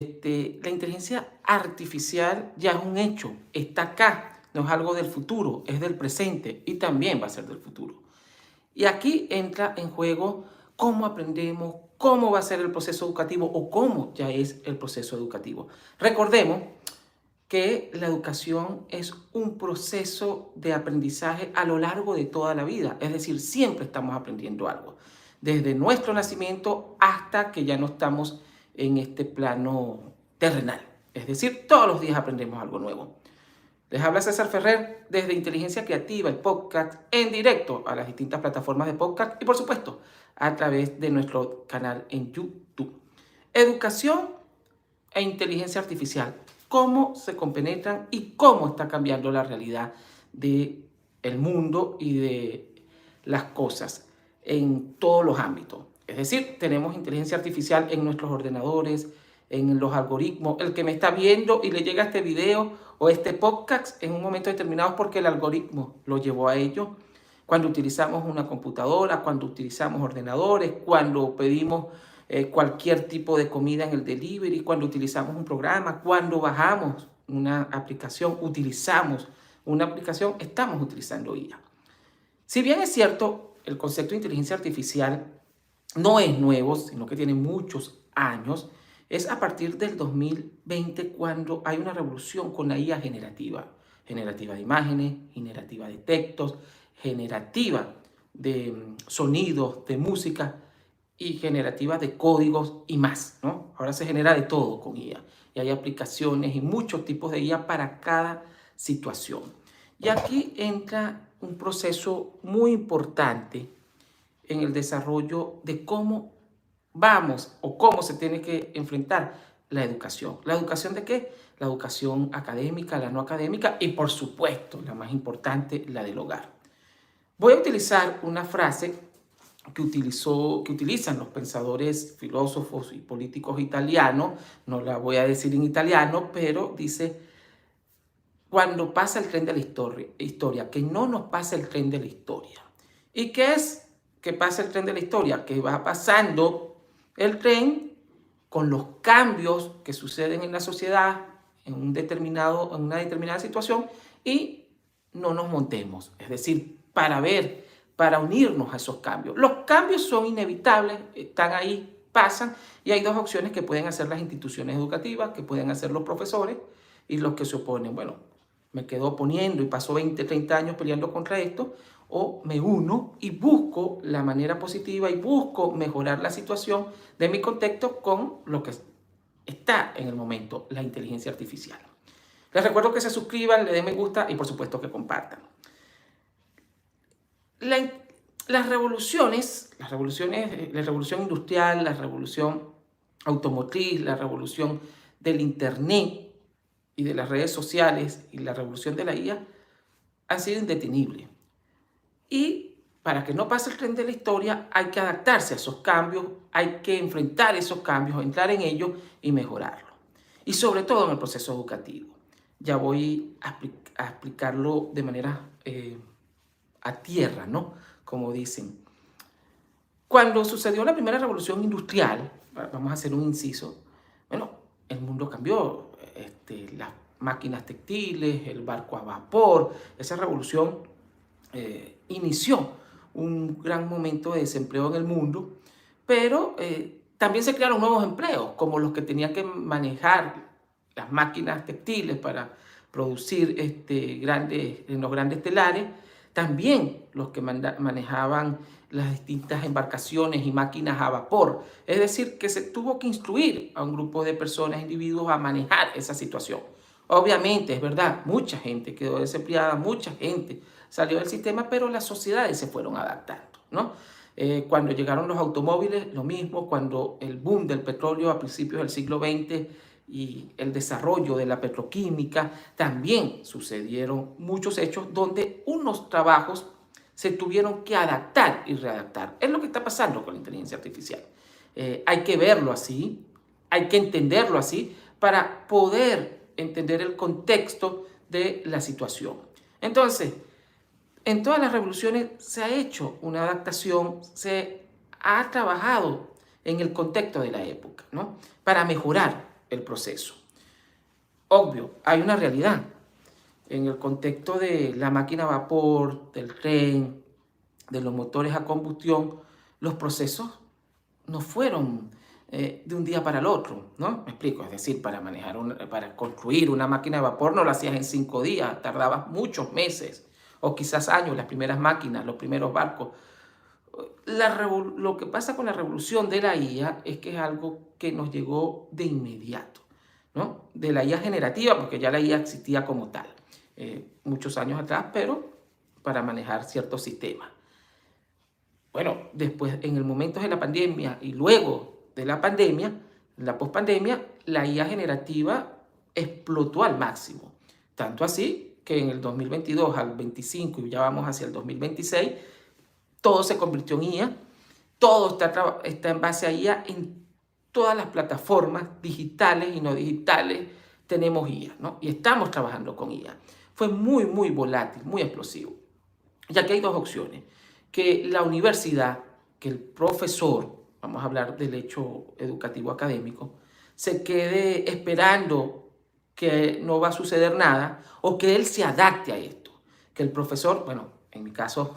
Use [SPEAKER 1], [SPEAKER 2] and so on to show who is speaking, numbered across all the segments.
[SPEAKER 1] La inteligencia artificial ya es un hecho, está acá, no es algo del futuro, es del presente y también va a ser del futuro. Y aquí entra en juego cómo aprendemos, cómo va a ser el proceso educativo o cómo ya es el proceso educativo. Recordemos que la educación es un proceso de aprendizaje a lo largo de toda la vida, es decir, siempre estamos aprendiendo algo, desde nuestro nacimiento hasta que ya no estamos en este plano terrenal, es decir, todos los días aprendemos algo nuevo. Les habla César Ferrer desde Inteligencia Creativa, el podcast en directo a las distintas plataformas de podcast y por supuesto a través de nuestro canal en YouTube. Educación e inteligencia artificial, cómo se compenetran y cómo está cambiando la realidad del mundo y de las cosas en todos los ámbitos. Es decir, tenemos inteligencia artificial en nuestros ordenadores, en los algoritmos. El que me está viendo y le llega este video o este podcast en un momento determinado es porque el algoritmo lo llevó a ello. Cuando utilizamos una computadora, cuando utilizamos ordenadores, cuando pedimos cualquier tipo de comida en el delivery, cuando utilizamos un programa, cuando bajamos una aplicación, utilizamos una aplicación, estamos utilizando IA. Si bien es cierto, el concepto de inteligencia artificial no es nuevo, sino que tiene muchos años, es a partir del 2020 cuando hay una revolución con la IA generativa. Generativa de imágenes, generativa de textos, generativa de sonidos, de música y generativa de códigos y más, ¿no? Ahora se genera de todo con IA y hay aplicaciones y muchos tipos de IA para cada situación. Y aquí entra un proceso muy importante en el desarrollo de cómo vamos o cómo se tiene que enfrentar la educación. ¿La educación de qué? La educación académica, la no académica y por supuesto, la más importante, la del hogar. Voy a utilizar una frase que utilizan los pensadores, filósofos y políticos italianos, no la voy a decir en italiano, pero dice, cuando pasa el tren de la historia, que no nos pase el tren de la historia. ¿Y qué es que pasa el tren de la historia? Que va pasando el tren con los cambios que suceden en la sociedad en una determinada situación y no nos montemos. Es decir, para unirnos a esos cambios. Los cambios son inevitables, están ahí, pasan, y hay dos opciones que pueden hacer las instituciones educativas, que pueden hacer los profesores y los que se oponen. Bueno, me quedo oponiendo y paso 20, 30 años peleando contra esto, o me uno y busco la manera positiva y busco mejorar la situación de mi contexto con lo que está en el momento, la inteligencia artificial. Les recuerdo que se suscriban, le den me gusta y por supuesto que compartan. Las revoluciones, la revolución industrial, la revolución automotriz, la revolución del internet y de las redes sociales y la revolución de la IA han sido indetenibles. Y para que no pase el tren de la historia hay que adaptarse a esos cambios, hay que enfrentar esos cambios, entrar en ellos y mejorarlos. Y sobre todo en el proceso educativo. Ya voy a explicarlo de manera a tierra, ¿no? Como dicen. Cuando sucedió la primera revolución industrial, vamos a hacer un inciso, bueno, el mundo cambió, las máquinas textiles, el barco a vapor, esa revolución inició un gran momento de desempleo en el mundo, pero también se crearon nuevos empleos, como los que tenían que manejar las máquinas textiles para producir en los grandes telares, también los que manejaban las distintas embarcaciones y máquinas a vapor. Es decir, que se tuvo que instruir a un grupo de personas, individuos, a manejar esa situación. Obviamente, es verdad, mucha gente quedó desempleada, mucha gente salió del sistema, pero las sociedades se fueron adaptando, ¿no? Cuando llegaron los automóviles, lo mismo, cuando el boom del petróleo a principios del siglo XX y el desarrollo de la petroquímica, también sucedieron muchos hechos donde unos trabajos se tuvieron que adaptar y readaptar. Es lo que está pasando con la inteligencia artificial. Hay que verlo así, hay que entenderlo así para poder entender el contexto de la situación. Entonces, en todas las revoluciones se ha hecho una adaptación, se ha trabajado en el contexto de la época, ¿no? Para mejorar. el proceso. Obvio, hay una realidad. En el contexto de la máquina a vapor, del tren, de los motores a combustión, los procesos no fueron de un día para el otro, ¿no? Me explico, es decir, para construir una máquina de vapor no la hacías en 5 días, tardabas muchos meses o quizás años, las primeras máquinas, los primeros barcos. Lo que pasa con la revolución de la IA es que es algo que nos llegó de inmediato, ¿no? De la IA generativa, porque ya la IA existía como tal, muchos años atrás, pero para manejar ciertos sistemas. Bueno, después, en el momento de la pandemia y luego de la pandemia, la pospandemia, la IA generativa explotó al máximo. Tanto así que en el 2022 al 25 y ya vamos hacia el 2026, todo se convirtió en IA, todo está en base a IA en todas las plataformas digitales y no digitales. Tenemos IA, ¿no? Y estamos trabajando con IA. Fue muy, muy volátil, muy explosivo. Y aquí hay dos opciones. Que la universidad, que el profesor, vamos a hablar del hecho educativo académico, se quede esperando que no va a suceder nada o que él se adapte a esto. Que el profesor, bueno, en mi caso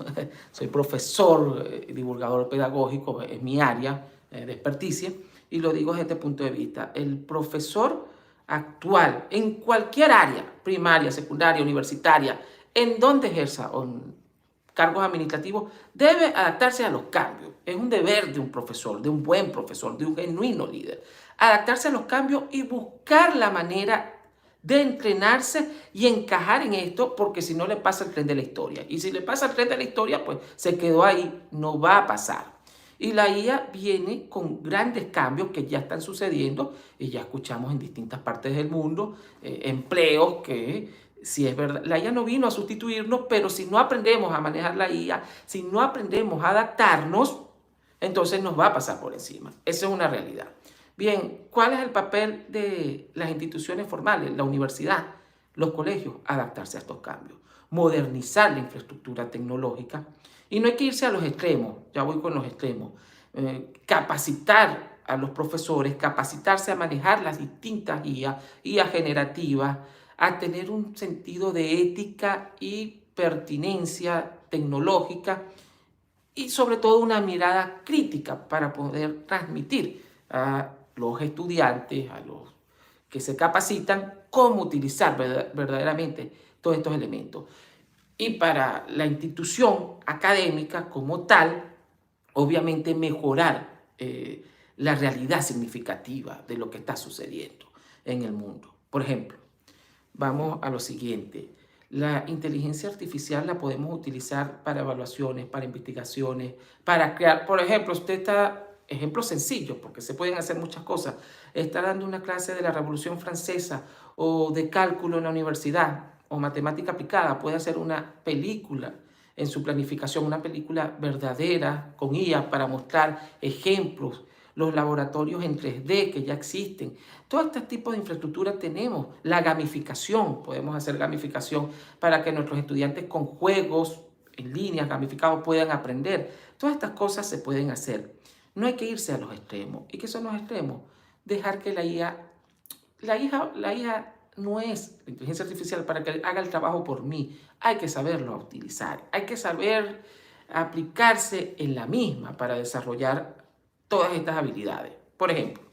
[SPEAKER 1] soy profesor, divulgador pedagógico, es mi área de experticia, y lo digo desde este punto de vista. El profesor actual, en cualquier área, primaria, secundaria, universitaria, en donde ejerza cargos administrativos, debe adaptarse a los cambios. Es un deber de un profesor, de un buen profesor, de un genuino líder. Adaptarse a los cambios y buscar la manera de entrenarse y encajar en esto, porque si no le pasa el tren de la historia. Y si le pasa el tren de la historia, pues se quedó ahí, no va a pasar. Y la IA viene con grandes cambios que ya están sucediendo y ya escuchamos en distintas partes del mundo empleos que, si es verdad, la IA no vino a sustituirnos, pero si no aprendemos a manejar la IA, si no aprendemos a adaptarnos, entonces nos va a pasar por encima. Esa es una realidad. Bien, ¿cuál es el papel de las instituciones formales, la universidad, los colegios? Adaptarse a estos cambios, modernizar la infraestructura tecnológica. Y no hay que irse a los extremos, ya voy con los extremos. Capacitar a los profesores, capacitarse a manejar las distintas IA generativas, a tener un sentido de ética y pertinencia tecnológica y sobre todo una mirada crítica para poder transmitir a los estudiantes, a los que se capacitan, cómo utilizar verdaderamente todos estos elementos. Y para la institución académica como tal, obviamente mejorar la realidad significativa de lo que está sucediendo en el mundo. Por ejemplo, vamos a lo siguiente. La inteligencia artificial la podemos utilizar para evaluaciones, para investigaciones, para crear, por ejemplo, usted está, ejemplos sencillos, porque se pueden hacer muchas cosas, está dando una clase de la Revolución Francesa o de cálculo en la universidad o matemática aplicada, puede hacer una película en su planificación, una película verdadera con IA para mostrar ejemplos, los laboratorios en 3D que ya existen. Todo este tipo de infraestructura tenemos. La gamificación, podemos hacer gamificación para que nuestros estudiantes con juegos en línea gamificados puedan aprender. Todas estas cosas se pueden hacer. No hay que irse a los extremos. ¿Y qué son los extremos? Dejar que la IA no es la inteligencia artificial para que haga el trabajo por mí. Hay que saberlo utilizar. Hay que saber aplicarse en la misma para desarrollar todas estas habilidades. Por ejemplo,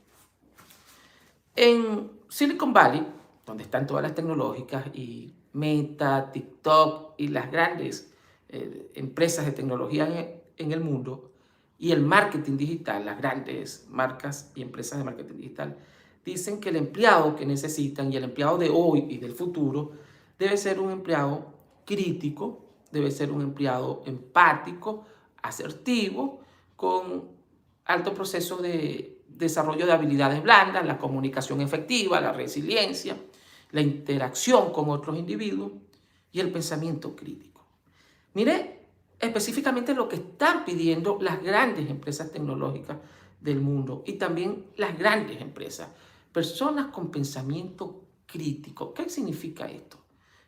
[SPEAKER 1] en Silicon Valley, donde están todas las tecnológicas y Meta, TikTok y las grandes empresas de tecnología en el mundo, y el marketing digital, las grandes marcas y empresas de marketing digital, dicen que el empleado que necesitan y el empleado de hoy y del futuro debe ser un empleado crítico, debe ser un empleado empático, asertivo, con alto proceso de desarrollo de habilidades blandas, la comunicación efectiva, la resiliencia, la interacción con otros individuos y el pensamiento crítico. Mire específicamente lo que están pidiendo las grandes empresas tecnológicas del mundo y también las grandes empresas. Personas con pensamiento crítico. ¿Qué significa esto?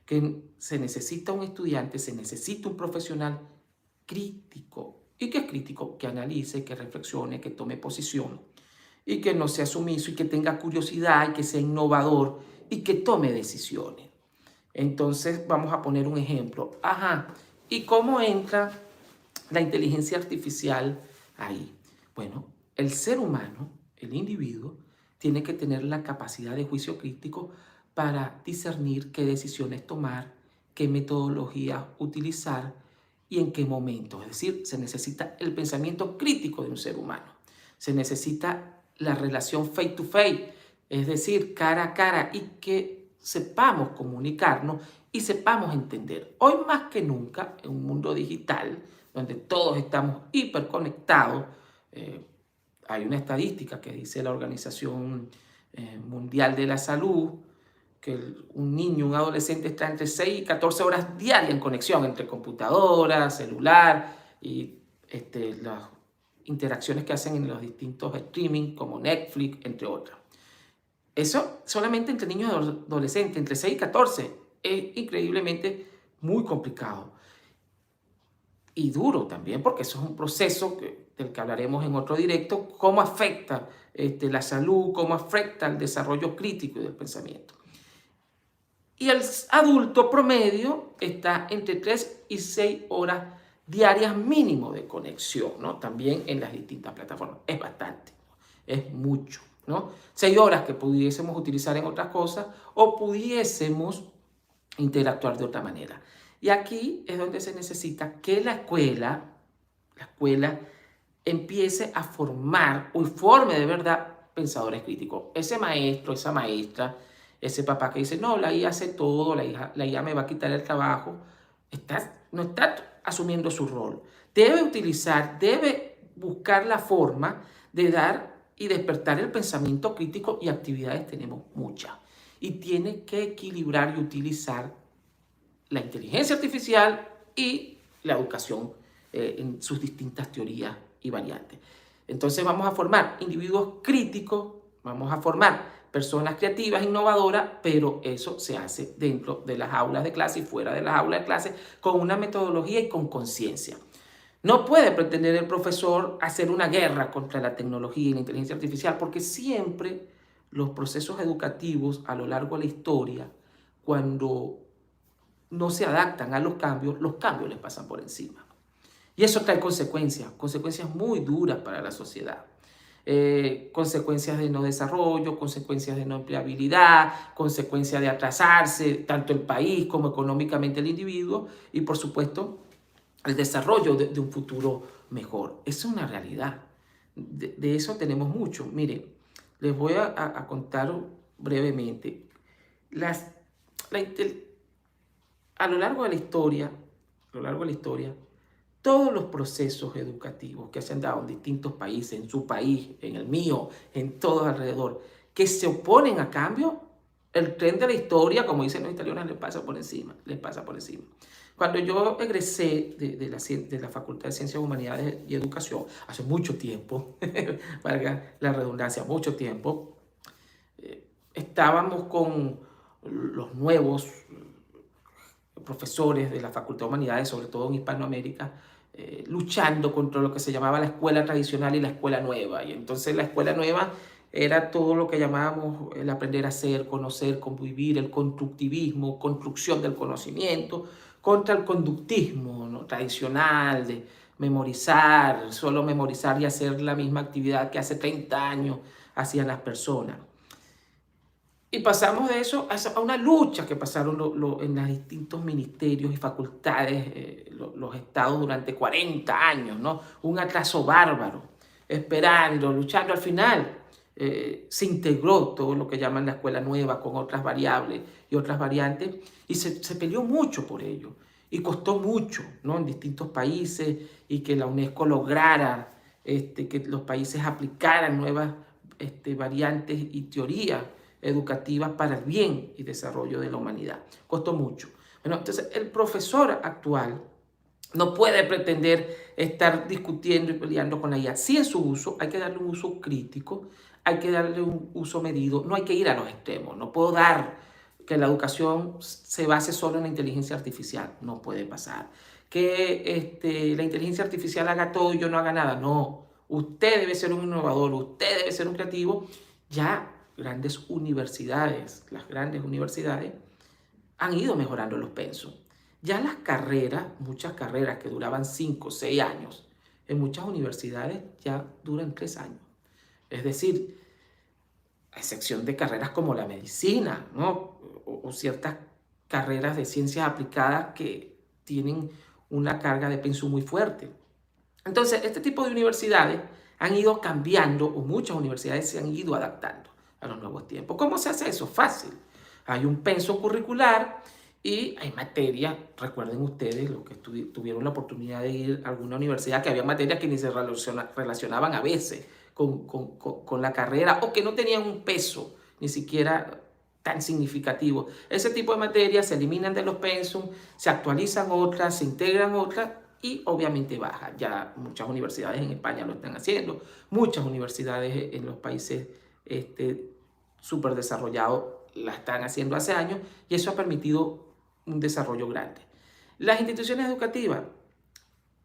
[SPEAKER 1] Que se necesita un estudiante, se necesita un profesional crítico. ¿Y qué es crítico? Que analice, que reflexione, que tome posición. y que no sea sumiso y que tenga curiosidad y que sea innovador y que tome decisiones. Entonces vamos a poner un ejemplo. Ajá, ¿y cómo entra la inteligencia artificial ahí? Bueno, el ser humano, el individuo, tiene que tener la capacidad de juicio crítico para discernir qué decisiones tomar, qué metodologías utilizar y en qué momento. Es decir, se necesita el pensamiento crítico de un ser humano. Se necesita la relación face to face, es decir, cara a cara, y que sepamos comunicarnos y sepamos entender. Hoy más que nunca, en un mundo digital, donde todos estamos hiperconectados, hay una estadística que dice la Organización Mundial de la Salud, que un niño, un adolescente está entre 6 y 14 horas diarias en conexión entre computadora, celular y las interacciones que hacen en los distintos streaming como Netflix, entre otras. Eso solamente entre niños y adolescentes, entre 6 y 14, es increíblemente muy complicado. Y duro también, porque eso es un proceso del que hablaremos en otro directo, cómo afecta la salud, cómo afecta el desarrollo crítico del pensamiento. Y el adulto promedio está entre 3 y 6 horas diarias mínimo de conexión, ¿no? También en las distintas plataformas. Es bastante, ¿no? Es mucho, ¿no? 6 horas que pudiésemos utilizar en otras cosas o pudiésemos interactuar de otra manera. Y aquí es donde se necesita que la escuela empiece a formar o forme de verdad pensadores críticos. Ese maestro, esa maestra, ese papá que dice, no, la IA hace todo, la IA me va a quitar el trabajo, no está asumiendo su rol. Debe buscar la forma de dar y despertar el pensamiento crítico, y actividades tenemos muchas. Y tiene que equilibrar y utilizar la inteligencia artificial y la educación en sus distintas teorías y variantes. Entonces vamos a formar individuos críticos, vamos a formar personas creativas, innovadoras, pero eso se hace dentro de las aulas de clase y fuera de las aulas de clase con una metodología y con conciencia. No puede pretender el profesor hacer una guerra contra la tecnología y la inteligencia artificial, porque siempre los procesos educativos a lo largo de la historia, cuando no se adaptan a los cambios les pasan por encima. Y eso trae consecuencias muy duras para la sociedad. Consecuencias de no desarrollo, consecuencias de no empleabilidad, consecuencias de atrasarse, tanto el país como económicamente el individuo, y por supuesto el desarrollo de un futuro mejor. Eso es una realidad. De eso tenemos mucho. Mire, les voy a contar brevemente. A lo largo de la historia, todos los procesos educativos que se han dado en distintos países, en su país, en el mío, en todos alrededor, que se oponen a cambio, el tren de la historia, como dicen los italianos, les pasa por encima. Cuando yo egresé de la Facultad de Ciencias, Humanidades y Educación, hace mucho tiempo, valga la redundancia, mucho tiempo, estábamos con los nuevos profesores de la Facultad de Humanidades, sobre todo en Hispanoamérica, luchando contra lo que se llamaba la escuela tradicional y la escuela nueva. Y entonces la escuela nueva era todo lo que llamábamos el aprender a ser, conocer, convivir, el constructivismo, construcción del conocimiento, contra el conductismo, ¿no?, tradicional de memorizar, solo memorizar y hacer la misma actividad que hace 30 años hacían las personas. Y pasamos de eso a una lucha que pasaron en los distintos ministerios y facultades, los estados durante 40 años, ¿no? Un atraso bárbaro, esperando, luchando. Al final se integró todo lo que llaman la escuela nueva con otras variables y otras variantes, y se peleó mucho por ello. Y costó mucho, ¿no?, en distintos países, y que la UNESCO lograra que los países aplicaran nuevas variantes y teorías educativas para el bien y desarrollo de la humanidad. Costó mucho. Bueno, entonces el profesor actual no puede pretender estar discutiendo y peleando con la IA. Sí, en su uso hay que darle un uso crítico, hay que darle un uso medido, no hay que ir a los extremos. No puedo dar que la educación se base solo en la inteligencia artificial, no puede pasar. Que la inteligencia artificial haga todo y yo no haga nada, no. usted debe ser un innovador, usted debe ser un creativo, ya grandes universidades, las grandes universidades, han ido mejorando los pensos. Ya las carreras, muchas carreras que duraban 5 o 6 años, en muchas universidades ya duran 3 años. Es decir, a excepción de carreras como la medicina, ¿no? O ciertas carreras de ciencias aplicadas que tienen una carga de pensum muy fuerte. Entonces, este tipo de universidades han ido cambiando, o muchas universidades se han ido adaptando a los nuevos tiempos. ¿Cómo se hace eso? Fácil. Hay un penso curricular y hay materias. Recuerden ustedes, los que tuvieron la oportunidad de ir a alguna universidad, que había materias que ni se relacionaban a veces con la carrera, o que no tenían un peso ni siquiera tan significativo. Ese tipo de materias se eliminan de los pensum, se actualizan otras, se integran otras, y obviamente baja. Ya muchas universidades en España lo están haciendo, muchas universidades en los países súper desarrollados la están haciendo hace años, y eso ha permitido un desarrollo grande. Las instituciones educativas,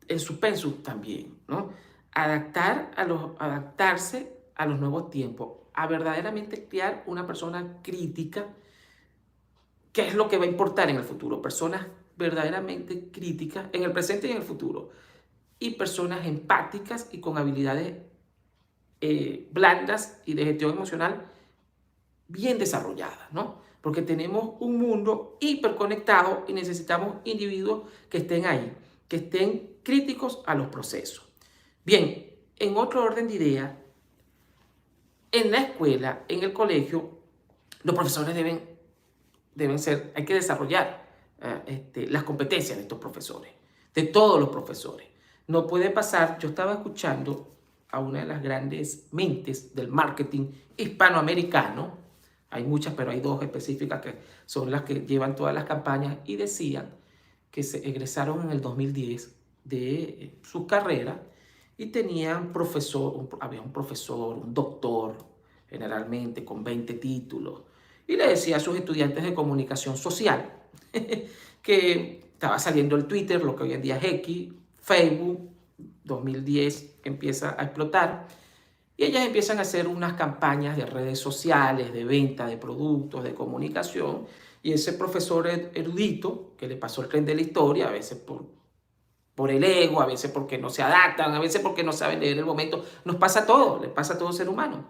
[SPEAKER 1] en su pensum también, ¿no? Adaptarse a los nuevos tiempos, a verdaderamente crear una persona crítica, que es lo que va a importar en el futuro, personas verdaderamente críticas en el presente y en el futuro, y personas empáticas y con habilidades blandas y de gestión emocional bien desarrolladas, ¿no? Porque tenemos un mundo hiperconectado y necesitamos individuos que estén ahí, que estén críticos a los procesos. Bien, en otro orden de ideas, en la escuela, en el colegio, los profesores deben ser, hay que desarrollar las competencias de estos profesores, de todos los profesores. No puede pasar, yo estaba escuchando a una de las grandes mentes del marketing hispanoamericano, hay muchas, pero hay dos específicas que son las que llevan todas las campañas, y decían que se egresaron en el 2010 de su carrera y tenían había un profesor, un doctor, generalmente con 20 títulos, y le decía a sus estudiantes de comunicación social que estaba saliendo el Twitter, lo que hoy en día es X, Facebook, 2010 empieza a explotar, y ellas empiezan a hacer unas campañas de redes sociales, de venta de productos, de comunicación, y ese profesor erudito, que le pasó el tren de la historia, a veces por el ego, a veces porque no se adaptan, a veces porque no saben leer el momento, nos pasa todo, le pasa a todo ser humano.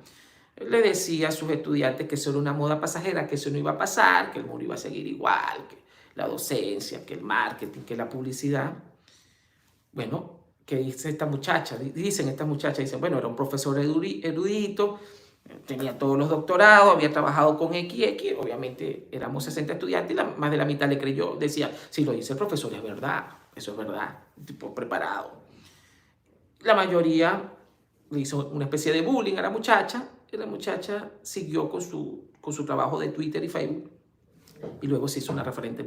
[SPEAKER 1] Le decía a sus estudiantes que eso era una moda pasajera, que eso no iba a pasar, que el mundo iba a seguir igual, que la docencia, que el marketing, que la publicidad. Bueno, ¿qué dice esta muchacha? Dicen bueno, era un profesor erudito, tenía todos los doctorados, había trabajado con XX, obviamente éramos 60 estudiantes y más de la mitad le creyó, decía, si lo dice el profesor es verdad, eso es verdad, tipo preparado. La mayoría le hizo una especie de bullying a la muchacha, y la muchacha siguió con su trabajo de Twitter y Facebook, y luego se hizo una referente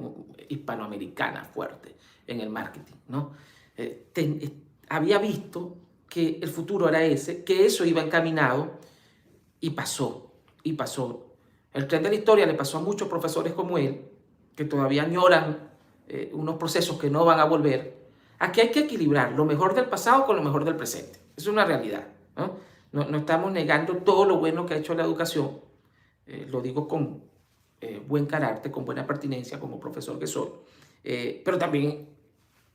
[SPEAKER 1] hispanoamericana fuerte en el marketing, ¿no? Había visto que el futuro era ese, que eso iba encaminado, y pasó, y pasó. El tren de la historia le pasó a muchos profesores como él, que todavía añoran unos procesos que no van a volver. Aquí hay que equilibrar lo mejor del pasado con lo mejor del presente. Es una realidad, ¿no? No estamos negando todo lo bueno que ha hecho la educación, lo digo con buen carácter, con buena pertinencia como profesor que soy, pero también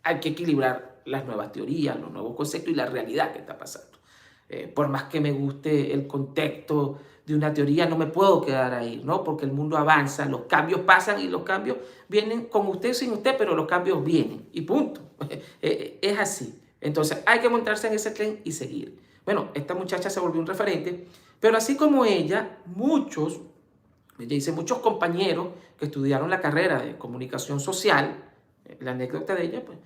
[SPEAKER 1] hay que equilibrar las nuevas teorías, los nuevos conceptos y la realidad que está pasando. Por más que me guste el contexto de una teoría, no me puedo quedar ahí, ¿no? Porque el mundo avanza, los cambios pasan y los cambios vienen con usted o sin usted, pero los cambios vienen y punto. Es así. Entonces hay que montarse en ese tren y seguir. Bueno, esta muchacha se volvió un referente, pero así como ella muchos compañeros que estudiaron la carrera de comunicación social, la anécdota de ella, pues,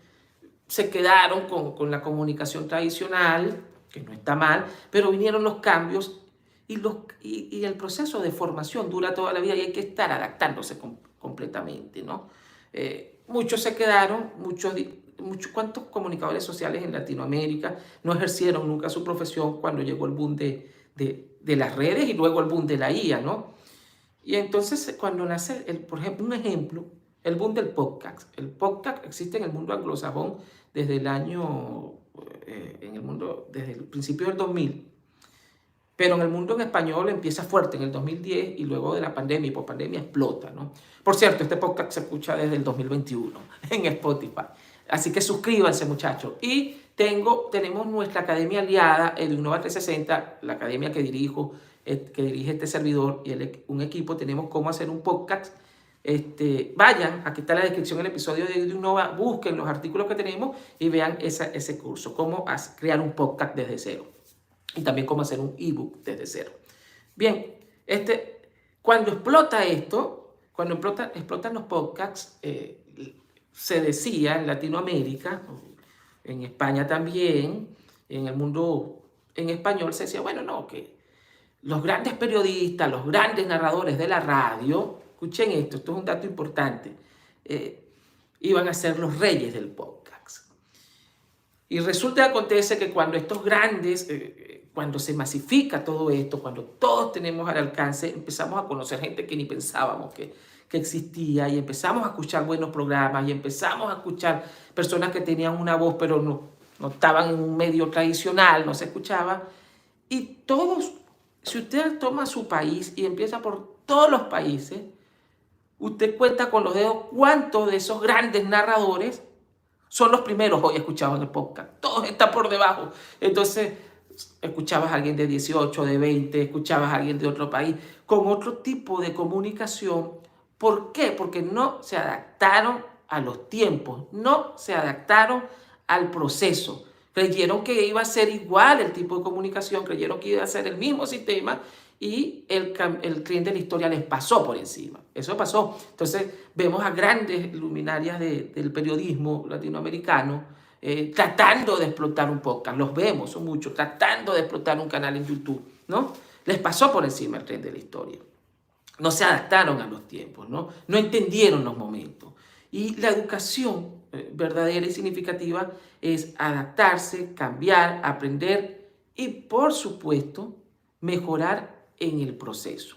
[SPEAKER 1] se quedaron con la comunicación tradicional, que no está mal, pero vinieron los cambios y el proceso de formación dura toda la vida y hay que estar adaptándose completamente, ¿no? Muchos se quedaron, ¿cuántos comunicadores sociales en Latinoamérica no ejercieron nunca su profesión cuando llegó el boom de las redes y luego el boom de la IA, ¿no? Y entonces cuando nace, por ejemplo, un ejemplo, el boom del podcast. El podcast existe en el mundo anglosajón desde el año en el mundo desde el principio del 2000, pero en el mundo en español empieza fuerte en el 2010 y luego de la pandemia y por pandemia explota, ¿no? Por cierto, este podcast se escucha desde el 2021 en Spotify. Así que suscríbanse, muchachos. Y tenemos nuestra academia aliada, Eduinnova 360, la academia que dirige este servidor y un equipo. Tenemos cómo hacer un podcast. Vayan, aquí está la descripción del episodio de Eduinnova, busquen los artículos que tenemos y vean ese curso, cómo crear un podcast desde cero. Y también cómo hacer un ebook desde cero. Bien, cuando explota esto, cuando explotan los podcasts, se decía en Latinoamérica, en España también, en el mundo en español se decía, bueno, no, que los grandes periodistas, los grandes narradores de la radio, escuchen esto es un dato importante, iban a ser los reyes del podcast. Y resulta que acontece que cuando estos grandes, cuando se masifica todo esto, cuando todos tenemos al alcance, empezamos a conocer gente que ni pensábamos que existía y empezamos a escuchar buenos programas y empezamos a escuchar personas que tenían una voz pero no estaban en un medio tradicional, no se escuchaba. Y todos, si usted toma su país y empieza por todos los países, usted cuenta con los dedos cuántos de esos grandes narradores son los primeros hoy escuchados en el podcast. Todos están por debajo. Entonces, escuchabas a alguien de 18, de 20, escuchabas a alguien de otro país, con otro tipo de comunicación. ¿Por qué? Porque no se adaptaron a los tiempos, no se adaptaron al proceso. Creyeron que iba a ser igual el tipo de comunicación, creyeron que iba a ser el mismo sistema y el tren de la historia les pasó por encima. Eso pasó. Entonces vemos a grandes luminarias del periodismo latinoamericano tratando de explotar un podcast. Los vemos, son muchos, tratando de explotar un canal en YouTube, ¿no? Les pasó por encima el tren de la historia. No se adaptaron a los tiempos, ¿no? No entendieron los momentos. Y la educación verdadera y significativa es adaptarse, cambiar, aprender y, por supuesto, mejorar en el proceso.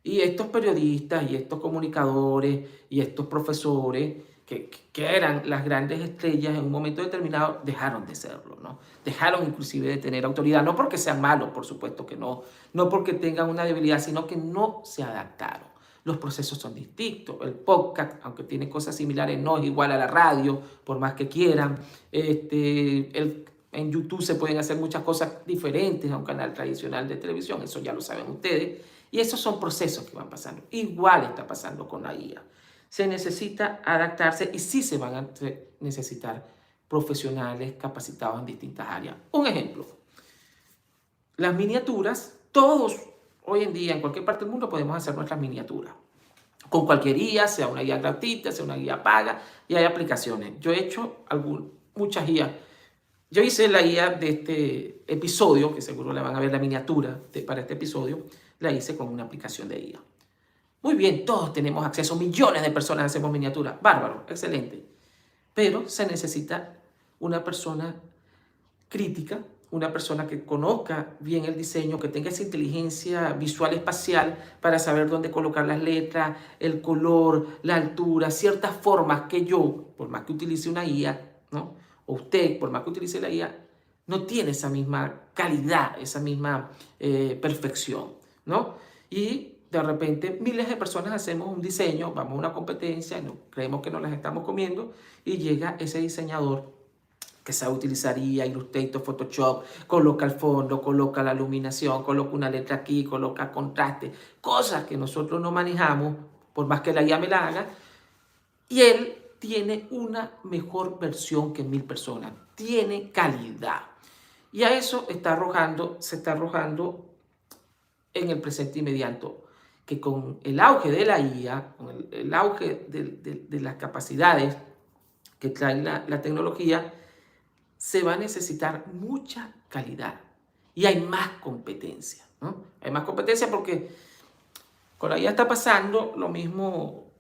[SPEAKER 1] Y estos periodistas y estos comunicadores y estos profesores que eran las grandes estrellas en un momento determinado, dejaron de serlo, ¿no? Dejaron inclusive de tener autoridad, no porque sean malos, por supuesto que no, no porque tengan una debilidad, sino que no se adaptaron. Los procesos son distintos. El podcast, aunque tiene cosas similares, no es igual a la radio, por más que quieran. En YouTube se pueden hacer muchas cosas diferentes a un canal tradicional de televisión, eso ya lo saben ustedes. Y esos son procesos que van pasando. Igual está pasando con la IA. Se necesita adaptarse y sí se van a necesitar profesionales capacitados en distintas áreas. Un ejemplo, las miniaturas, todos hoy en día en cualquier parte del mundo podemos hacer nuestras miniaturas. Con cualquier guía, sea una guía gratuita, sea una guía paga, y hay aplicaciones. Yo he hecho muchas guías. Yo hice la guía de este episodio, que seguro le van a ver la miniatura para este episodio, la hice con una aplicación de guía. Muy bien, todos tenemos acceso, millones de personas hacemos miniaturas. Bárbaro, excelente. Pero se necesita una persona crítica, una persona que conozca bien el diseño, que tenga esa inteligencia visual espacial para saber dónde colocar las letras, el color, la altura, ciertas formas que yo, por más que utilice una guía, ¿no? O usted, por más que utilice la guía, no tiene esa misma calidad, esa misma perfección, ¿no? Y de repente miles de personas hacemos un diseño, vamos a una competencia, creemos que nos las estamos comiendo y llega ese diseñador que sabe utilizar IA, Illustrator, Photoshop, coloca el fondo, coloca la iluminación, coloca una letra aquí, coloca contraste, cosas que nosotros no manejamos, por más que la IA me la haga, y él tiene una mejor versión que 1000 personas, tiene calidad. Y a eso se está arrojando en el presente inmediato, que con el auge de la IA, con el auge de las capacidades que trae la tecnología, se va a necesitar mucha calidad y hay más competencia, ¿no? Hay más competencia porque con la IA está pasando lo mismo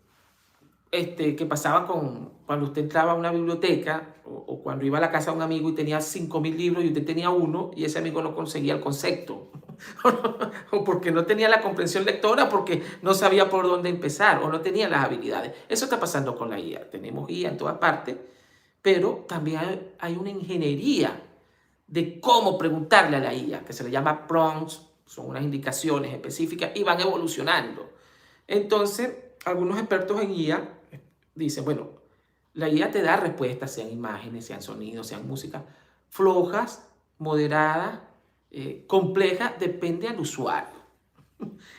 [SPEAKER 1] que pasaba cuando usted entraba a una biblioteca o cuando iba a la casa de un amigo y tenía 5000 libros y usted tenía uno y ese amigo no conseguía el concepto o porque no tenía la comprensión lectora, porque no sabía por dónde empezar o no tenía las habilidades. Eso está pasando con la IA. Tenemos IA en todas partes, pero también hay una ingeniería de cómo preguntarle a la IA, que se le llama prompts, son unas indicaciones específicas y van evolucionando. Entonces, algunos expertos en IA dicen, bueno, la IA te da respuestas, sean imágenes, sean sonidos, sean música, flojas, moderadas, complejas, depende del usuario.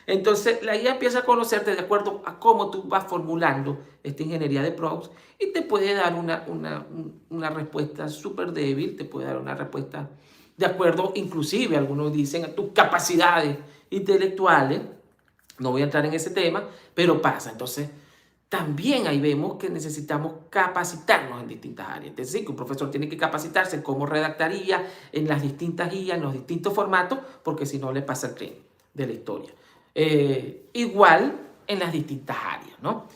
[SPEAKER 1] Entonces, la IA empieza a conocerte de acuerdo a cómo tú vas formulando esta ingeniería de prompts y te puede dar una respuesta súper débil, te puede dar una respuesta de acuerdo, inclusive, algunos dicen, a tus capacidades intelectuales. No voy a entrar en ese tema, pero pasa. Entonces, también ahí vemos que necesitamos capacitarnos en distintas áreas. Es decir, que un profesor tiene que capacitarse en cómo redactaría en las distintas guías, en los distintos formatos, porque si no le pasa el tren de la historia. Igual en las distintas áreas, ¿no?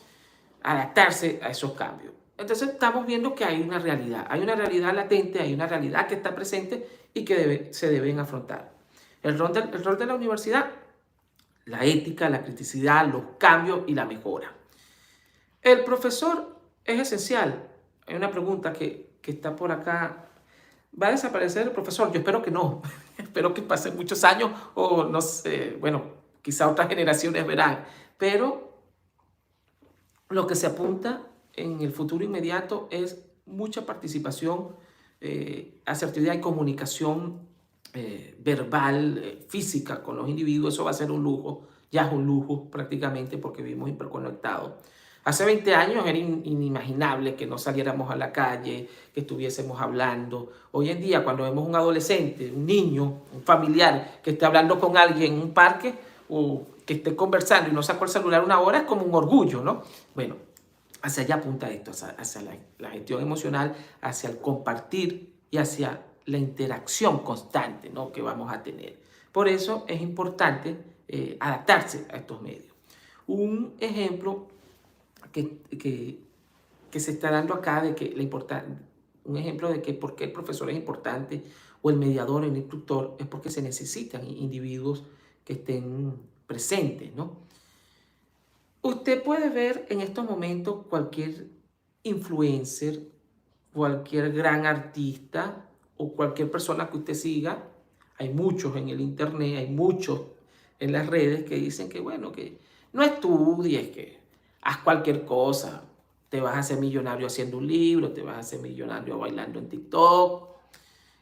[SPEAKER 1] Adaptarse a esos cambios. Entonces estamos viendo que hay una realidad latente, hay una realidad que está presente y que se deben afrontar. El rol de la universidad, la ética, la criticidad, los cambios y la mejora. El profesor es esencial. Hay una pregunta que está por acá. ¿Va a desaparecer el profesor? Yo espero que no. Espero que pasen muchos años o no sé, bueno, quizá otras generaciones verán. Pero lo que se apunta en el futuro inmediato es mucha participación, asertividad y comunicación verbal, física con los individuos. Eso va a ser un lujo, ya es un lujo prácticamente porque vivimos hiperconectados. Hace 20 años era inimaginable que no saliéramos a la calle, que estuviésemos hablando. Hoy en día, cuando vemos un adolescente, un niño, un familiar que esté hablando con alguien en un parque o que esté conversando y no sacó el celular una hora, es como un orgullo, ¿no? Bueno, hacia allá apunta esto, hacia la gestión emocional, hacia el compartir y hacia la interacción constante, ¿no?, que vamos a tener. Por eso es importante adaptarse a estos medios. Un ejemplo que se está dando acá de que un ejemplo de que por qué el profesor es importante o el mediador, el instructor, es porque se necesitan individuos que estén presentes, ¿no? Usted puede ver en estos momentos cualquier influencer, cualquier gran artista o cualquier persona que usted siga. Hay muchos en el internet, hay muchos en las redes que dicen que, bueno, que no estudies, que haz cualquier cosa. Te vas a hacer millonario haciendo un libro, te vas a hacer millonario bailando en TikTok.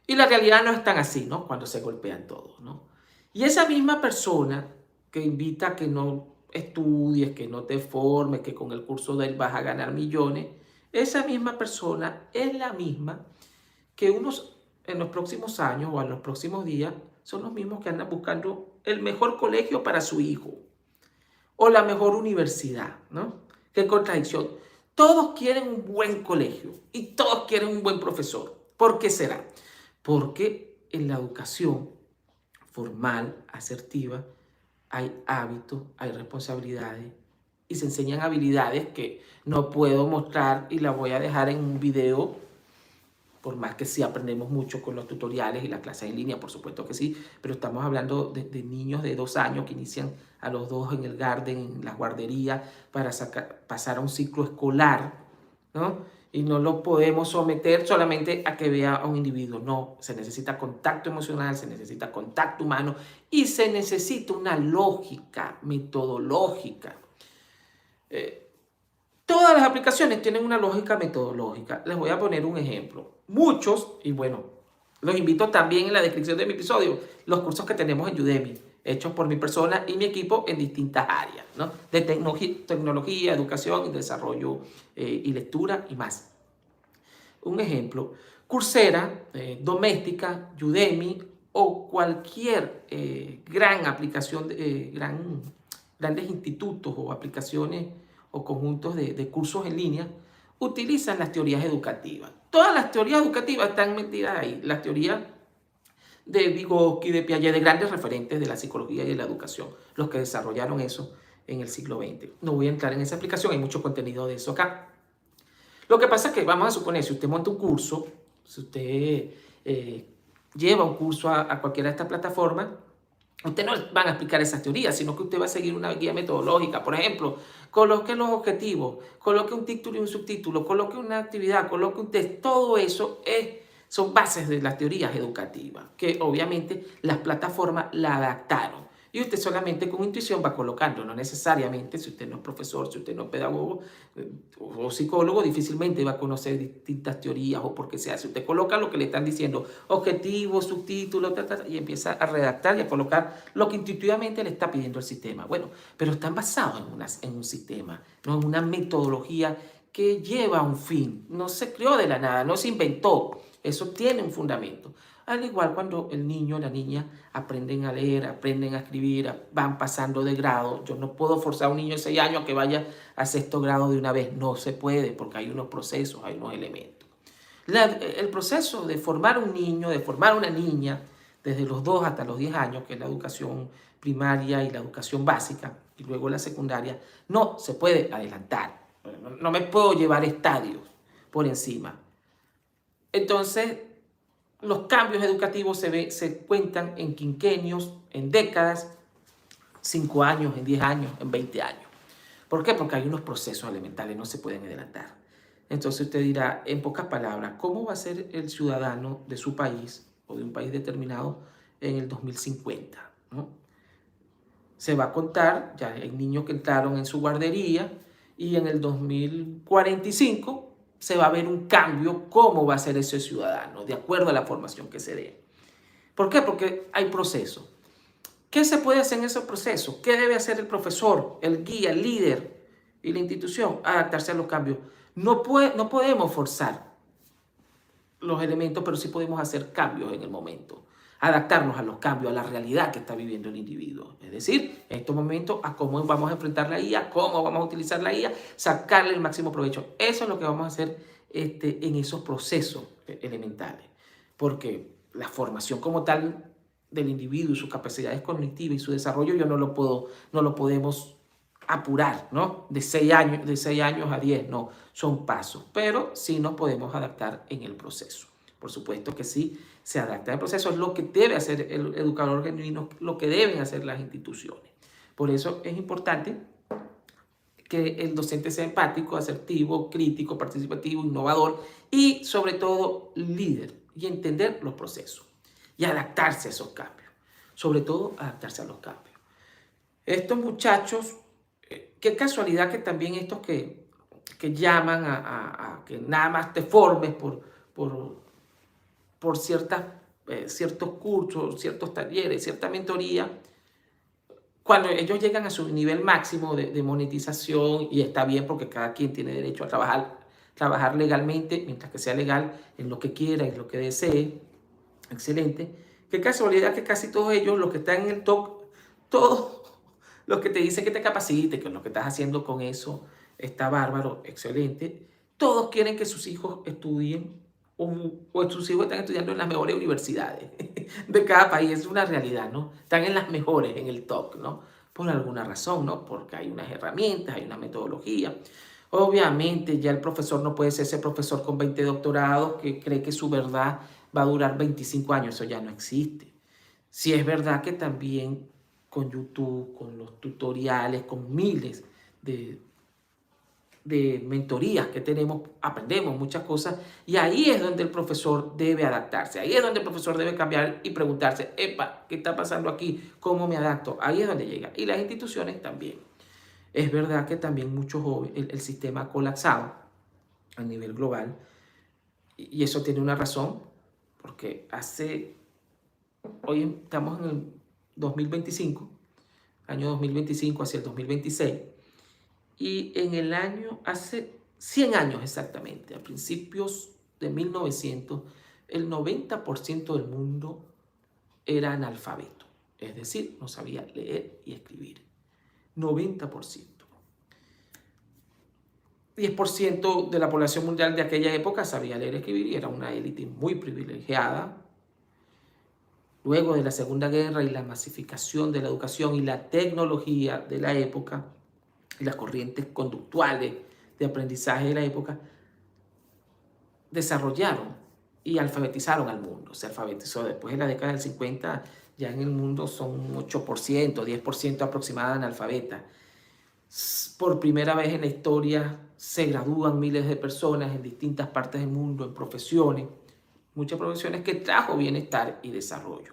[SPEAKER 1] Y la realidad no es tan así, ¿no? Cuando se golpean todos, ¿no? Y esa misma persona que invita a que no estudies, que no te formes, que con el curso de él vas a ganar millones, esa misma persona es la misma que en los próximos años o en los próximos días son los mismos que andan buscando el mejor colegio para su hijo o la mejor universidad, ¿no? Qué contradicción. Todos quieren un buen colegio y todos quieren un buen profesor. ¿Por qué será? Porque en la educación formal, asertiva, hay hábitos, hay responsabilidades y se enseñan habilidades que no puedo mostrar y las voy a dejar en un video, por más que sí aprendemos mucho con los tutoriales y las clases en línea, por supuesto que sí, pero estamos hablando de niños de 2 años que inician a los 2 en el garden, en la guardería, para pasar a un ciclo escolar, ¿no? Y no lo podemos someter solamente a que vea a un individuo. No, se necesita contacto emocional, se necesita contacto humano y se necesita una lógica metodológica. Todas las aplicaciones tienen una lógica metodológica. Les voy a poner un ejemplo. Muchos, y bueno, los invito también en la descripción de mi episodio, los cursos que tenemos en Udemy, hechos por mi persona y mi equipo en distintas áreas, ¿no? De tecnología, educación, desarrollo y lectura y más. Un ejemplo, Coursera, Doméstica, Udemy o cualquier gran aplicación, grandes institutos o aplicaciones o conjuntos de cursos en línea utilizan las teorías educativas. Todas las teorías educativas están metidas ahí. Las teorías de Vygotsky, de Piaget, de grandes referentes de la psicología y de la educación, los que desarrollaron eso en el siglo XX. No voy a entrar en esa explicación, hay mucho contenido de eso acá. Lo que pasa es que vamos a suponer, si usted monta un curso, si usted lleva un curso a cualquiera de estas plataformas, usted no van a explicar esas teorías, sino que usted va a seguir una guía metodológica. Por ejemplo, coloque los objetivos, coloque un título y un subtítulo, coloque una actividad, coloque un test. Todo eso es Son bases de las teorías educativas, que obviamente las plataformas la adaptaron. Y usted solamente con intuición va colocando, no necesariamente, si usted no es profesor, si usted no es pedagogo o psicólogo, difícilmente va a conocer distintas teorías o por qué se hace. Usted coloca lo que le están diciendo, objetivo, subtítulo, y empieza a redactar y a colocar lo que intuitivamente le está pidiendo el sistema. Bueno, pero están basados en un sistema, no en una metodología que lleva a un fin. No se creó de la nada, no se inventó. Eso tiene un fundamento. Al igual cuando el niño o la niña aprenden a leer, aprenden a escribir, van pasando de grado. Yo no puedo forzar a un niño de 6 años a que vaya a sexto grado de una vez. No se puede porque hay unos procesos, hay unos elementos. El proceso de formar un niño, de formar una niña, desde los 2 hasta los 10 años, que es la educación primaria y la educación básica, y luego la secundaria, no se puede adelantar. No me puedo llevar estadios por encima. Entonces, los cambios educativos se cuentan en quinquenios, en décadas, 5 años, en 10 años, en 20 años. ¿Por qué? Porque hay unos procesos elementales, no se pueden adelantar. Entonces usted dirá, en pocas palabras, ¿cómo va a ser el ciudadano de su país o de un país determinado en el 2050? ¿No? Se va a contar, ya hay niños que entraron en su guardería y en el 2045 se va a ver un cambio, cómo va a ser ese ciudadano, de acuerdo a la formación que se dé. ¿Por qué? Porque hay procesos. ¿Qué se puede hacer en esos procesos? ¿Qué debe hacer el profesor, el guía, el líder y la institución? Adaptarse a los cambios. No podemos forzar los elementos, pero sí podemos hacer cambios en el momento. Adaptarnos a los cambios, a la realidad que está viviendo el individuo. Es decir, en estos momentos, a cómo vamos a enfrentar la IA, cómo vamos a utilizar la IA, sacarle el máximo provecho. Eso es lo que vamos a hacer en esos procesos elementales. Porque la formación como tal del individuo y sus capacidades cognitivas y su desarrollo, no lo podemos apurar, ¿no? De 6 años a 10, no, son pasos, pero sí nos podemos adaptar en el proceso. Por supuesto que sí se adapta el proceso, es lo que debe hacer el educador genuino, lo que deben hacer las instituciones. Por eso es importante que el docente sea empático, asertivo, crítico, participativo, innovador y sobre todo líder y entender los procesos y adaptarse a esos cambios, sobre todo adaptarse a los cambios. Estos muchachos, qué casualidad que también estos que llaman a que nada más te formes por ciertos cursos, ciertos talleres, cierta mentoría, cuando ellos llegan a su nivel máximo de monetización, y está bien porque cada quien tiene derecho a trabajar legalmente, mientras que sea legal en lo que quiera y lo que desee, excelente. Qué casualidad que casi todos ellos, los que están en el top, todos los que te dicen que te capacite, que lo que estás haciendo con eso está bárbaro, excelente, todos quieren que sus hijos estudien o sus hijos están estudiando en las mejores universidades de cada país. Es una realidad, ¿no? Están en las mejores, en el top, ¿no? Por alguna razón, ¿no? Porque hay unas herramientas, hay una metodología. Obviamente ya el profesor no puede ser ese profesor con 20 doctorados que cree que su verdad va a durar 25 años. Eso ya no existe. Sí es verdad que también con YouTube, con los tutoriales, con miles de mentorías que tenemos, aprendemos muchas cosas, y ahí es donde el profesor debe adaptarse, ahí es donde el profesor debe cambiar y preguntarse, epa, ¿qué está pasando aquí? ¿Cómo me adapto? Ahí es donde llega. Y las instituciones también. Es verdad que también muchos jóvenes, el sistema ha colapsado a nivel global, y eso tiene una razón, porque hoy estamos en el 2025, año 2025 hacia el 2026, y en el año, hace 100 años exactamente, a principios de 1900, el 90% del mundo era analfabeto, es decir, no sabía leer y escribir. 90%. 10% de la población mundial de aquella época sabía leer y escribir y era una élite muy privilegiada. Luego de la Segunda Guerra y la masificación de la educación y la tecnología de la época, y las corrientes conductuales de aprendizaje de la época, desarrollaron y alfabetizaron al mundo. Se alfabetizó después de la década del 50, ya en el mundo son 8%, 10% aproximada analfabeta. Por primera vez en la historia se gradúan miles de personas en distintas partes del mundo, en profesiones, muchas profesiones que trajo bienestar y desarrollo.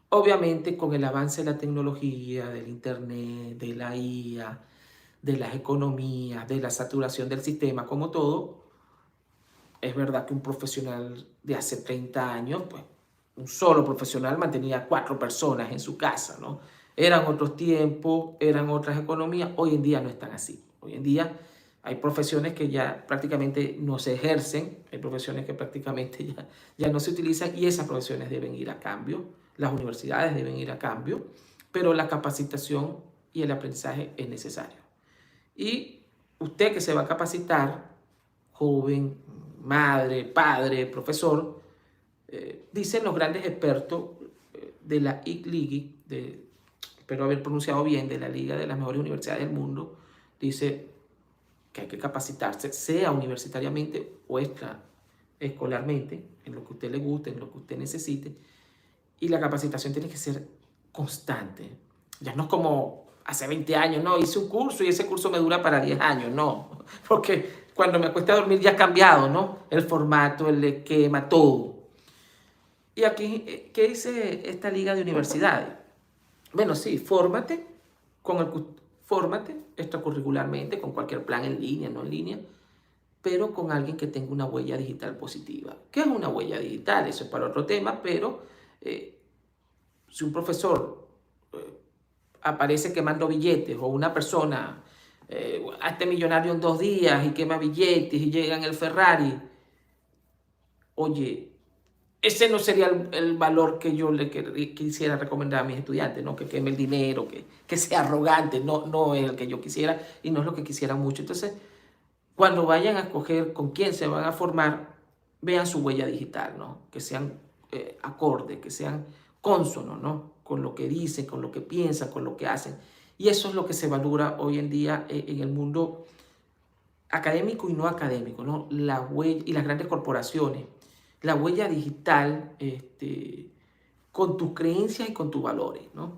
[SPEAKER 1] Obviamente con el avance de la tecnología, del internet, de la IA, de las economías, de la saturación del sistema, como todo, es verdad que un profesional de hace 30 años, pues un solo profesional mantenía 4 personas en su casa, ¿no? Eran otros tiempos, eran otras economías, hoy en día no están así. Hoy en día hay profesiones que ya prácticamente no se ejercen, hay profesiones que prácticamente ya no se utilizan y esas profesiones deben ir a cambio, las universidades deben ir a cambio, pero la capacitación y el aprendizaje es necesario. Y usted que se va a capacitar, joven, madre, padre, profesor, dicen los grandes expertos de la ICLIGI, espero haber pronunciado bien, de la Liga de las Mejores Universidades del Mundo, dice que hay que capacitarse, sea universitariamente o escolarmente, en lo que a usted le guste, en lo que usted necesite, y la capacitación tiene que ser constante. Ya no es como hace 20 años, no, hice un curso y ese curso me dura para 10 años, no, porque cuando me acuesto a dormir ya ha cambiado, ¿no? El formato, el esquema, todo. Y aquí, ¿qué dice esta liga de universidades? Bueno, sí, fórmate extracurricularmente, con cualquier plan en línea, no en línea, pero con alguien que tenga una huella digital positiva. ¿Qué es una huella digital? Eso es para otro tema, pero si un profesor aparece quemando billetes o una persona hazte millonario en 2 días y quema billetes y llega en el Ferrari, oye, ese no sería el valor que yo le quisiera recomendar a mis estudiantes, ¿no? Que queme el dinero, que sea arrogante, no es el que yo quisiera y no es lo que quisiera mucho. Entonces, cuando vayan a escoger con quién se van a formar, vean su huella digital, ¿no? Que sean acordes, que sean cónsonos, ¿no? Con lo que dicen, con lo que piensan, con lo que hacen. Y eso es lo que se valora hoy en día en el mundo académico y no académico, ¿no? La huella, y las grandes corporaciones, la huella digital con tus creencias y con tus valores, ¿no?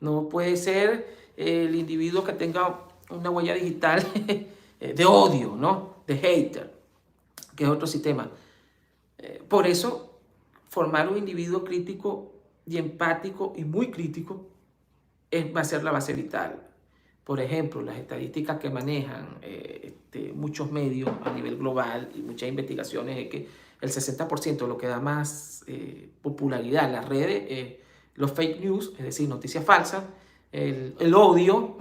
[SPEAKER 1] No puede ser el individuo que tenga una huella digital de odio, ¿no? De hater, que es otro sistema. Por eso, formar un individuo crítico y empático y muy crítico va a ser la base vital. Por ejemplo, las estadísticas que manejan muchos medios a nivel global y muchas investigaciones es que el 60% de lo que da más popularidad en las redes es los fake news, es decir, noticias falsas, el odio,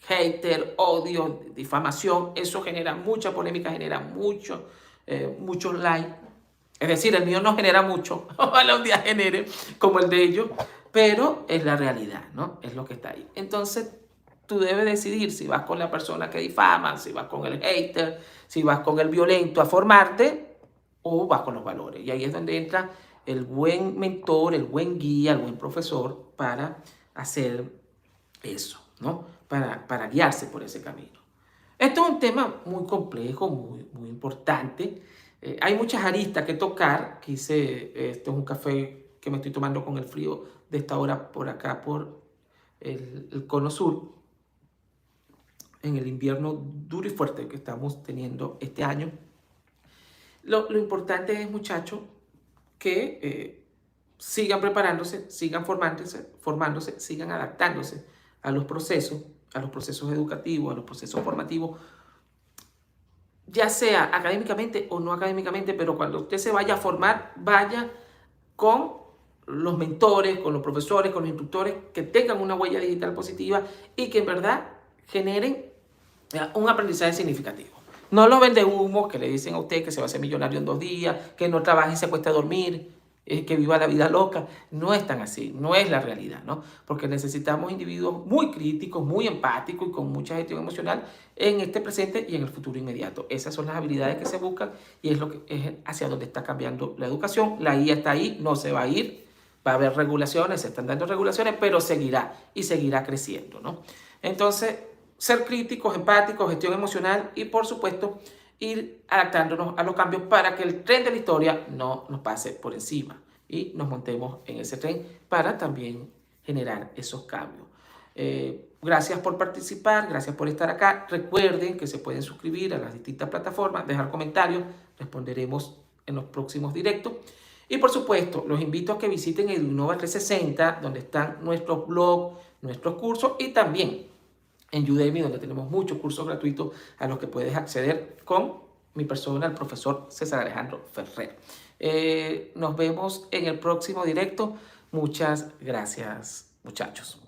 [SPEAKER 1] hater, odio, difamación, eso genera mucha polémica, genera muchos likes. Es decir, el mío no genera mucho, ojalá un día genere como el de ellos, pero es la realidad, ¿no? Es lo que está ahí. Entonces, tú debes decidir si vas con la persona que difama, si vas con el hater, si vas con el violento a formarte o vas con los valores. Y ahí es donde entra el buen mentor, el buen guía, el buen profesor para hacer eso, ¿no? Para guiarse por ese camino. Esto es un tema muy complejo, muy importante. Hay muchas aristas que tocar. Este es un café que me estoy tomando con el frío de esta hora por acá, por el cono sur, en el invierno duro y fuerte que estamos teniendo este año. Lo importante es, muchachos, que sigan preparándose, sigan formándose, sigan adaptándose a los procesos educativos, a los procesos formativos, ya sea académicamente o no académicamente, pero cuando usted se vaya a formar, vaya con los mentores, con los profesores, con los instructores que tengan una huella digital positiva y que en verdad generen un aprendizaje significativo. No lo vende humo que le dicen a usted que se va a hacer millonario en 2 días, que no trabaje y se acueste a dormir, que viva la vida loca. No es tan así, no es la realidad, ¿no? Porque necesitamos individuos muy críticos, muy empáticos y con mucha gestión emocional en este presente y en el futuro inmediato. Esas son las habilidades que se buscan y es hacia donde está cambiando la educación. La IA está ahí, no se va a ir, va a haber regulaciones, se están dando regulaciones, pero seguirá y seguirá creciendo, ¿no? Entonces, ser críticos, empáticos, gestión emocional y, por supuesto, ir adaptándonos a los cambios para que el tren de la historia no nos pase por encima y nos montemos en ese tren para también generar esos cambios. Gracias por participar, gracias por estar acá. Recuerden que se pueden suscribir a las distintas plataformas, dejar comentarios, responderemos en los próximos directos. Y por supuesto, los invito a que visiten Eduinnova 360, donde están nuestros blogs, nuestros cursos y también en Udemy, donde tenemos muchos cursos gratuitos a los que puedes acceder con mi persona, el profesor César Alejandro Ferrer. Nos vemos en el próximo directo. Muchas gracias, muchachos.